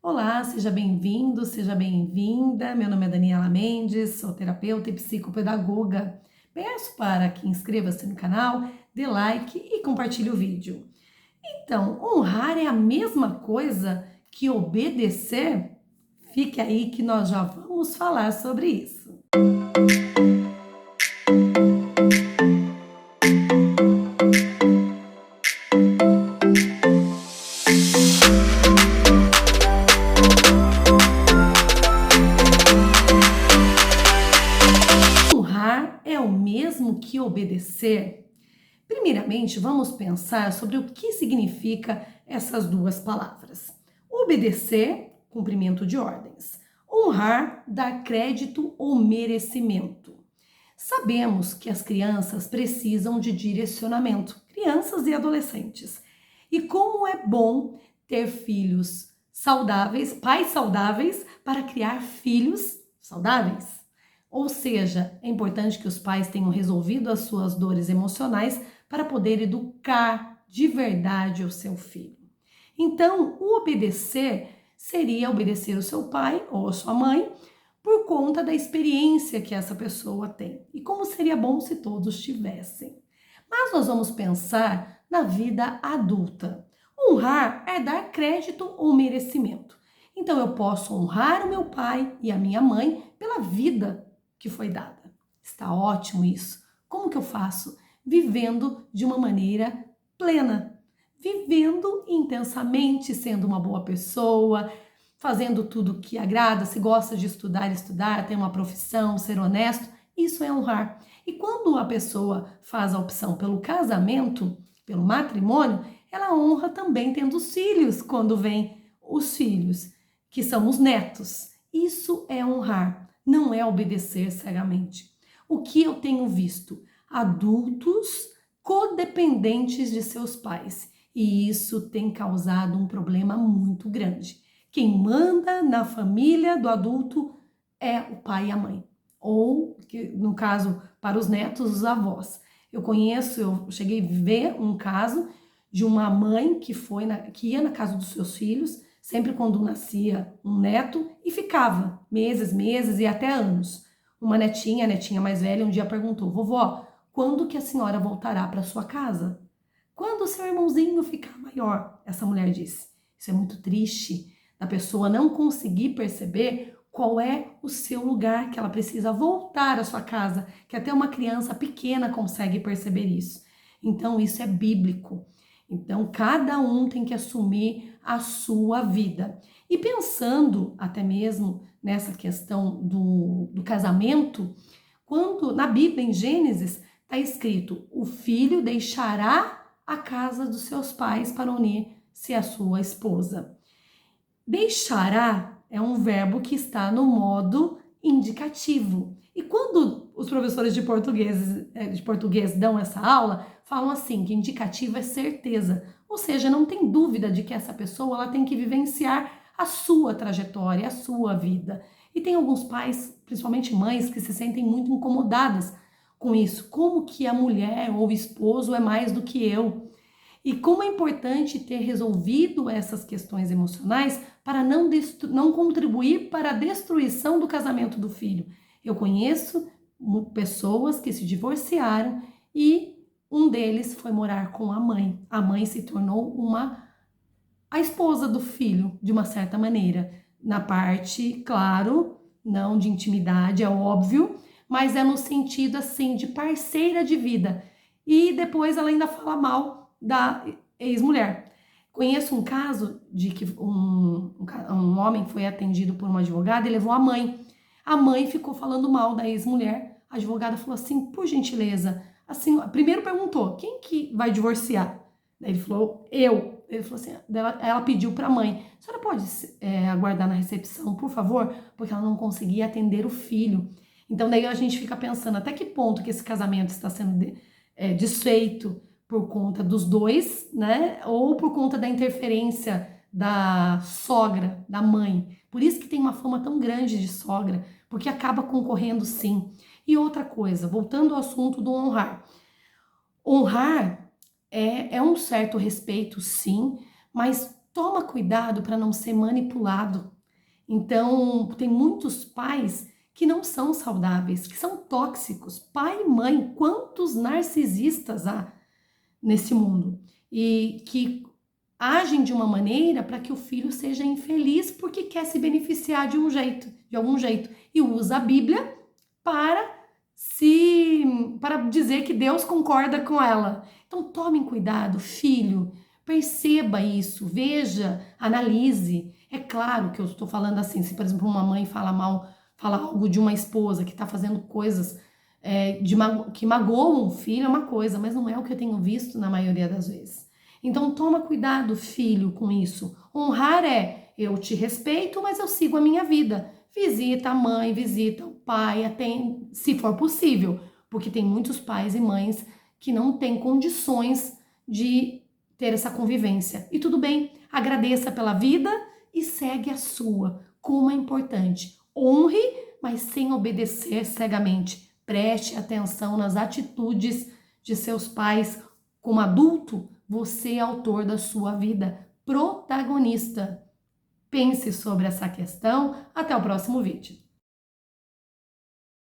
Olá, seja bem-vindo, seja bem-vinda. Meu nome é Daniela Mendes, sou terapeuta e psicopedagoga. Peço para que inscreva-se no canal, dê like e compartilhe o vídeo. Então, honrar é a mesma coisa que obedecer? Fique aí que nós já vamos falar sobre isso. Honrar é o mesmo que obedecer? Primeiramente, vamos pensar sobre o que significa essas duas palavras. Obedecer, cumprimento de ordens. Honrar, dar crédito ou merecimento. Sabemos que as crianças precisam de direcionamento, crianças e adolescentes. E como é bom ter filhos saudáveis, pais saudáveis, para criar filhos saudáveis. Ou seja, é importante que os pais tenham resolvido as suas dores emocionais para poder educar de verdade o seu filho. Então, o obedecer seria obedecer o seu pai ou a sua mãe por conta da experiência que essa pessoa tem. E como seria bom se todos tivessem. Mas nós vamos pensar na vida adulta. Honrar é dar crédito ou merecimento. Então eu posso honrar o meu pai e a minha mãe pela vida que foi dada. Está ótimo isso. Como que eu faço? Vivendo de uma maneira plena, vivendo intensamente, sendo uma boa pessoa, fazendo tudo que agrada, se gosta de estudar, ter uma profissão, ser honesto, isso é honrar. E quando a pessoa faz a opção pelo casamento, pelo matrimônio, ela honra também tendo os filhos, quando vem os filhos, que são os netos. Isso é honrar, não é obedecer cegamente. O que eu tenho visto? Adultos codependentes de seus pais. E isso tem causado um problema muito grande. Quem manda na família do adulto é o pai e a mãe. Ou, no caso, para os netos, os avós. Eu cheguei a ver um caso de uma mãe que ia na casa dos seus filhos, sempre quando nascia um neto, e ficava meses e até anos. Uma netinha, a netinha mais velha, um dia perguntou: vovó, quando que a senhora voltará para sua casa? Quando o seu irmãozinho ficar maior, essa mulher disse. Isso é muito triste, da pessoa não conseguir perceber qual é o seu lugar, que ela precisa voltar à sua casa, que até uma criança pequena consegue perceber isso. Então, isso é bíblico. Então, cada um tem que assumir a sua vida. E pensando até mesmo nessa questão do casamento, quando na Bíblia, em Gênesis, está escrito: o filho deixará a casa dos seus pais para unir-se à sua esposa. Deixará é um verbo que está no modo indicativo. E quando os professores de português dão essa aula, falam assim, que indicativo é certeza. Ou seja, não tem dúvida de que essa pessoa ela tem que vivenciar a sua trajetória, a sua vida. E tem alguns pais, principalmente mães, que se sentem muito incomodadas com isso. Como que a mulher ou o esposo é mais do que eu? E como é importante ter resolvido essas questões emocionais para não contribuir para a destruição do casamento do filho. Eu conheço pessoas que se divorciaram e um deles foi morar com a mãe. A mãe se tornou a esposa do filho, de uma certa maneira. Na parte, claro, não de intimidade, é óbvio, mas é no sentido assim de parceira de vida. E depois ela ainda fala mal da ex-mulher. Conheço um caso de que um homem foi atendido por uma advogada e levou a mãe. A mãe ficou falando mal da ex-mulher. A advogada falou assim: por gentileza, assim, primeiro perguntou: quem que vai divorciar? Daí ele falou: eu. Ele falou assim: ela pediu para a mãe: a senhora pode aguardar na recepção, por favor? Porque ela não conseguia atender o filho. Então daí a gente fica pensando até que ponto que esse casamento está sendo desfeito por conta dos dois, né? Ou por conta da interferência da sogra, da mãe. Por isso que tem uma fama tão grande de sogra, porque acaba concorrendo sim. E outra coisa, voltando ao assunto do honrar. Honrar é um certo respeito, sim, mas toma cuidado para não ser manipulado. Então, tem muitos pais que não são saudáveis, que são tóxicos. Pai e mãe, quantos narcisistas há nesse mundo? E que agem de uma maneira para que o filho seja infeliz porque quer se beneficiar de algum jeito, e usa a Bíblia para para dizer que Deus concorda com ela. Então tomem cuidado, filho, perceba isso, veja, analise. É claro que eu estou falando assim, se por exemplo uma mãe fala algo de uma esposa que está fazendo coisas que magoam o filho, é uma coisa, mas não é o que eu tenho visto na maioria das vezes. Então toma cuidado, filho, com isso. Honrar é, eu te respeito, mas eu sigo a minha vida. Visita a mãe, visita o pai, até se for possível, porque tem muitos pais e mães que não têm condições de ter essa convivência. E tudo bem, agradeça pela vida e segue a sua, como é importante. Honre, mas sem obedecer cegamente. Preste atenção nas atitudes de seus pais. Como adulto, você é autor da sua vida, protagonista. Pense sobre essa questão. Até o próximo vídeo.